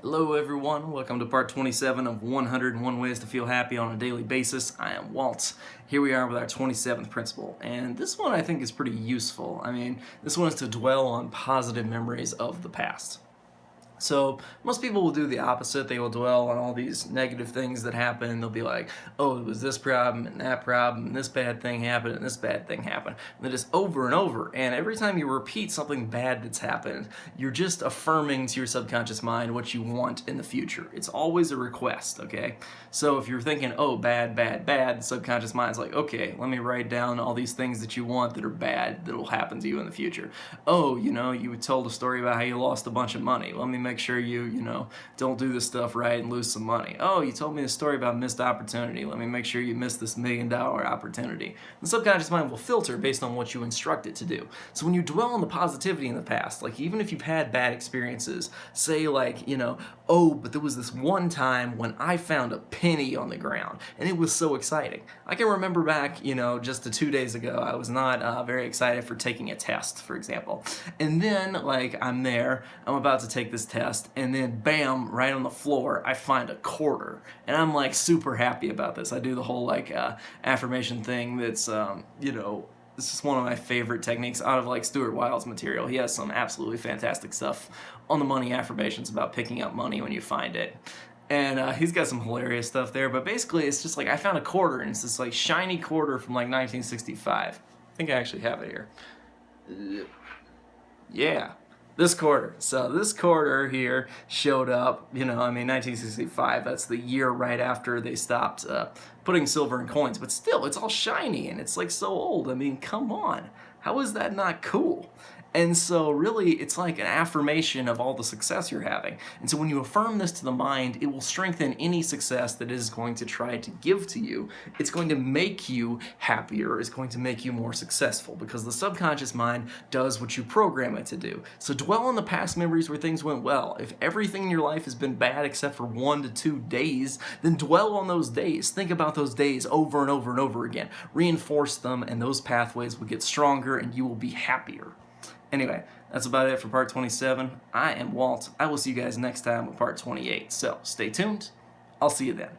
Hello everyone, welcome to part 27 of 101 Ways to Feel Happy on a Daily Basis. I am Walt. Here we are with our 27th principle, and this one I think is pretty useful. This one is to dwell on positive memories of the past. So most people will do the opposite. They will dwell on all these negative things that happen, and they'll be like, oh, it was this problem and that problem and this bad thing happened and this bad thing happened. And then just over and over. And every time you repeat something bad that's happened, you're just affirming to your subconscious mind what you want in the future. It's always a request, okay? So if you're thinking, oh, bad, bad, bad, the subconscious mind's like, okay, let me write down all these things that you want that are bad that will happen to you in the future. Oh, you told a story about how you lost a bunch of money. Let me make sure you don't do this stuff right and lose some money. Oh, you told me a story about missed opportunity. Let me make sure you miss this $1 million opportunity. The subconscious mind will filter based on what you instruct it to do. So when you dwell on the positivity in the past, like even if you've had bad experiences, say like, oh, but there was this one time when I found a penny on the ground and it was so exciting. I can remember back, just 2 days ago, I was not very excited for taking a test, for example. And then I'm about to take this test, and then bam, right on the floor, I find a quarter. And I'm super happy about this. I do the whole affirmation thing that's, this is one of my favorite techniques out of Stuart Wild's material. He has some absolutely fantastic stuff on the money affirmations about picking up money when you find it. And he's got some hilarious stuff there, but basically it's just I found a quarter, and it's this shiny quarter from 1965. I think I actually have it here. Yeah. This quarter. So this quarter here showed up, 1965, that's the year right after they stopped putting silver in coins. But still, it's all shiny and it's so old. Come on. How is that not cool? And so really, it's like an affirmation of all the success you're having. And so when you affirm this to the mind, it will strengthen any success that it is going to try to give to you. It's going to make you happier. It's going to make you more successful because the subconscious mind does what you program it to do. So dwell on the past memories where things went well. If everything in your life has been bad except for 1 to 2 days, then dwell on those days. Think about those days over and over and over again. Reinforce them, and those pathways will get stronger and you will be happier. Anyway, that's about it for part 27. I am Walt. I will see you guys next time with part 28. So stay tuned. I'll see you then.